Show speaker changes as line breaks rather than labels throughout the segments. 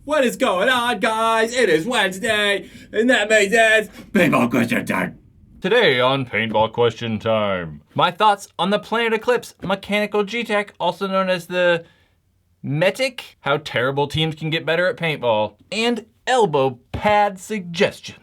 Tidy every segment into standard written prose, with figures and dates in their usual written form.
What is going on, guys? It is Wednesday, and that means it's Paintball Question Time. Today on Paintball Question Time, my thoughts on the Planet Eclipse mechanical gtek, also known as the Metic, how terrible teams can get better at paintball, and elbow pad suggestion.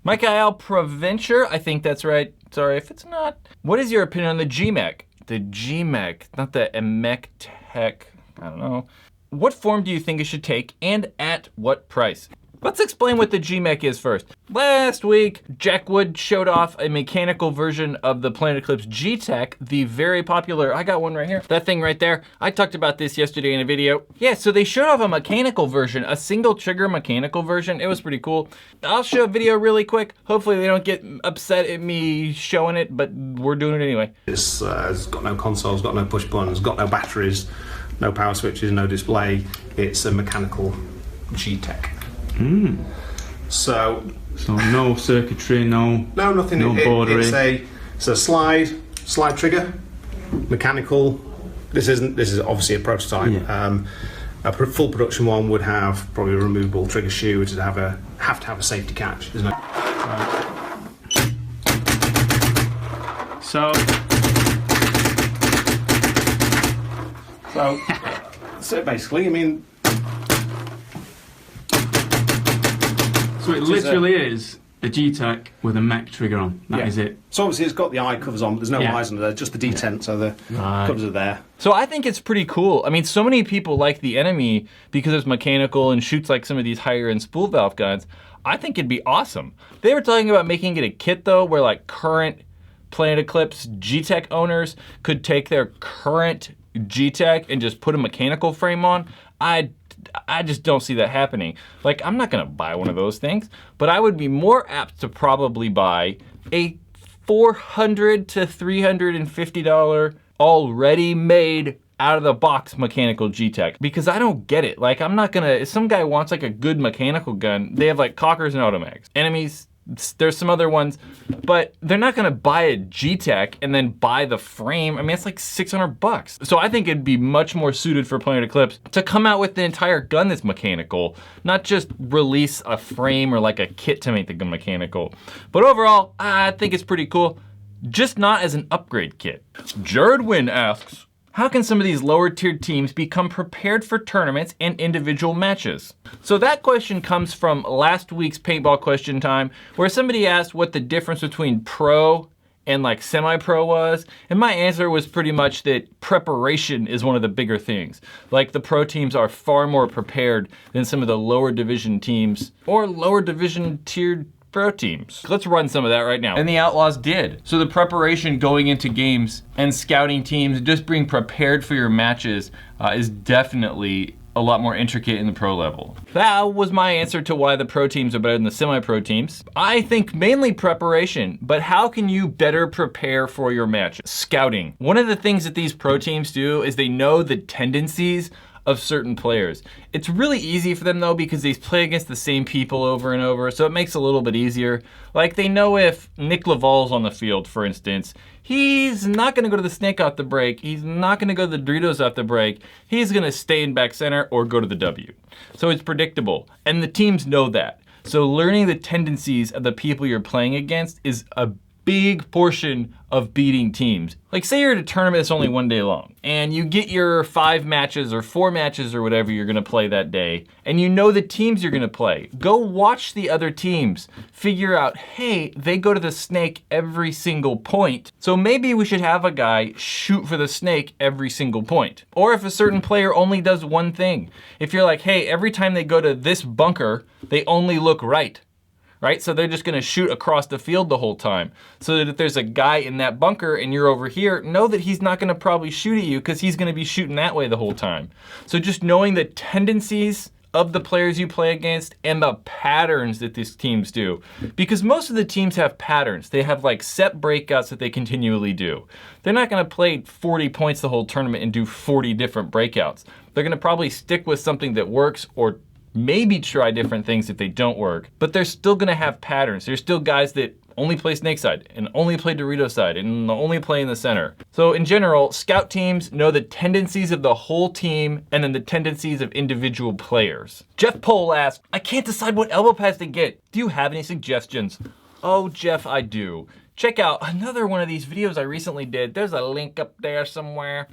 Mikaël Provencher, I think that's right. Sorry if it's not. What is your opinion on the Gmek? The Gmek, not the Gmek, I don't know. What form do you think it should take and at what price? Let's explain what the Gmek is first. Last week, Jarrod showed off a mechanical version of the Planet Eclipse gtek, the very popular, I got one right here, that thing right there. I talked about this yesterday in a video. Yeah, so they showed off a mechanical version, a single trigger mechanical version. It was pretty cool. I'll show a video really quick. Hopefully they don't get upset at me showing it, but we're doing it anyway.
It's got no consoles, got no push buttons, got no batteries, no power switches, no display. It's a mechanical gtek. So
no circuitry, nothing. No bordering.
It's a slide trigger, mechanical. This is obviously a prototype. Yeah. A full production one would have probably a removable trigger shoe, which would have to have a safety catch. There's no. Right. So basically, I mean.
So it literally is a gtek with a mech trigger on. That is it.
So obviously it's got the eye covers on, but there's no eyes under there, just the detent, so the covers are there.
So I think it's pretty cool. I mean, so many people like the enemy because it's mechanical and shoots like some of these higher end spool valve guns. I think it'd be awesome. They were talking about making it a kit though, where like current Planet Eclipse gtek owners could take their current gtek and just put a mechanical frame on. I just don't see that happening. Like, I'm not gonna buy one of those things, but I would be more apt to probably buy a $400 to $350 already made out of the box mechanical gtek, because I don't get it. Like, I'm not gonna, if some guy wants like a good mechanical gun, they have like Cockers and Automags. Enemies, there's some other ones, but they're not gonna buy a gtek and then buy the frame. I mean, it's like $600. So I think it'd be much more suited for Planet Eclipse to come out with the entire gun that's mechanical, not just release a frame or like a kit to make the gun mechanical. But overall, I think it's pretty cool, just not as an upgrade kit. Jarrod Winn asks, how can some of these lower tiered teams become prepared for tournaments and individual matches? So that question comes from last week's Paintball Question Time, where somebody asked what the difference between pro and like semi-pro was. And my answer was pretty much that preparation is one of the bigger things. Like the pro teams are far more prepared than some of the lower division teams or lower division tiered pro teams. Let's run some of that right now. And the Outlaws did. So the preparation going into games and scouting teams, just being prepared for your matches is definitely a lot more intricate in the pro level. That was my answer to why the pro teams are better than the semi-pro teams. I think mainly preparation, but how can you better prepare for your match? Scouting. One of the things that these pro teams do is they know the tendencies of certain players. It's really easy for them though because they play against the same people over and over, so it makes it a little bit easier. Like they know if Nick Laval's on the field, for instance, he's not gonna go to the snake off the break, he's not gonna go to the Doritos off the break, he's gonna stay in back center or go to the W. So it's predictable, and the teams know that. So learning the tendencies of the people you're playing against is a big portion of beating teams. Like say you're at a tournament that's only one day long and you get your 5 matches or 4 matches or whatever you're gonna play that day, and you know the teams you're gonna play. Go watch the other teams. Figure out, hey, they go to the snake every single point, so maybe we should have a guy shoot for the snake every single point. Or if a certain player only does one thing. If you're like, hey, every time they go to this bunker, they only look right. Right? So they're just gonna shoot across the field the whole time. So that if there's a guy in that bunker and you're over here, know that he's not gonna probably shoot at you because he's gonna be shooting that way the whole time. So just knowing the tendencies of the players you play against and the patterns that these teams do. Because most of the teams have patterns. They have like set breakouts that they continually do. They're not gonna play 40 points the whole tournament and do 40 different breakouts. They're gonna probably stick with something that works or maybe try different things if they don't work, but they're still gonna have patterns. There's still guys that only play snake side, and only play Dorito side, and only play in the center. So in general, scout teams know the tendencies of the whole team and then the tendencies of individual players. Jeff Pohl asked, I can't decide what elbow pads to get. Do you have any suggestions? Oh, Jeff, I do. Check out another one of these videos I recently did. There's a link up there somewhere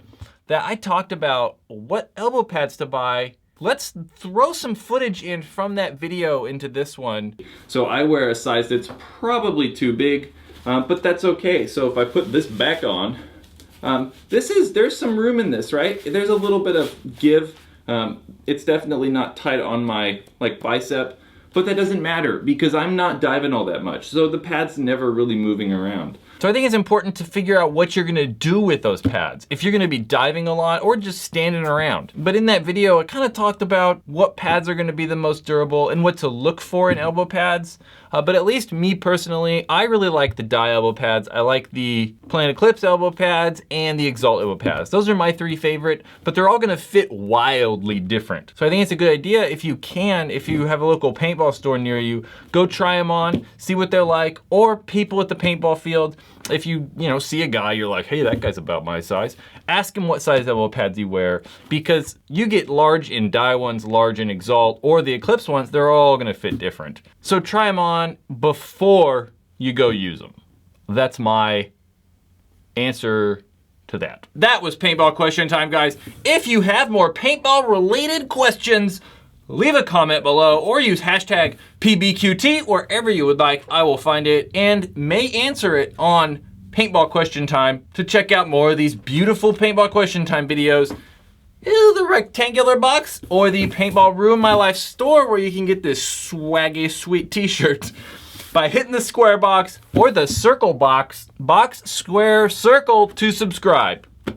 that I talked about what elbow pads to buy. Let's throw some footage in from that video into this one. So I wear a size that's probably too big, but that's okay. So if I put this back on, there's some room in this, right? There's a little bit of give. It's definitely not tight on my bicep, but that doesn't matter because I'm not diving all that much. So the pad's never really moving around. So I think it's important to figure out what you're gonna do with those pads. If you're gonna be diving a lot or just standing around. But in that video, I kind of talked about what pads are gonna be the most durable and what to look for in elbow pads. But at least me personally, I really like the Dye elbow pads. I like the Planet Eclipse elbow pads and the Exalt elbow pads. Those are my 3 favorite, but they're all gonna fit wildly different. So I think it's a good idea if you have a local paintball store near you, go try them on, see what they're like, or people at the paintball field. If you see a guy, you're like, hey, that guy's about my size. Ask him what size elbow pads you wear, because you get large in Dye ones, large in Exalt, or the Eclipse ones, they're all gonna fit different. So try them on before you go use them. That's my answer to that. That was paintball question time, guys. If you have more paintball related questions, leave a comment below or use hashtag PBQT wherever you would like. I will find it and may answer it on Paintball Question Time. To check out more of these beautiful Paintball Question Time videos, either the rectangular box or the Paintball Ruin My Life store, where you can get this swaggy sweet t-shirt by hitting the square box or the circle box, square, circle to subscribe.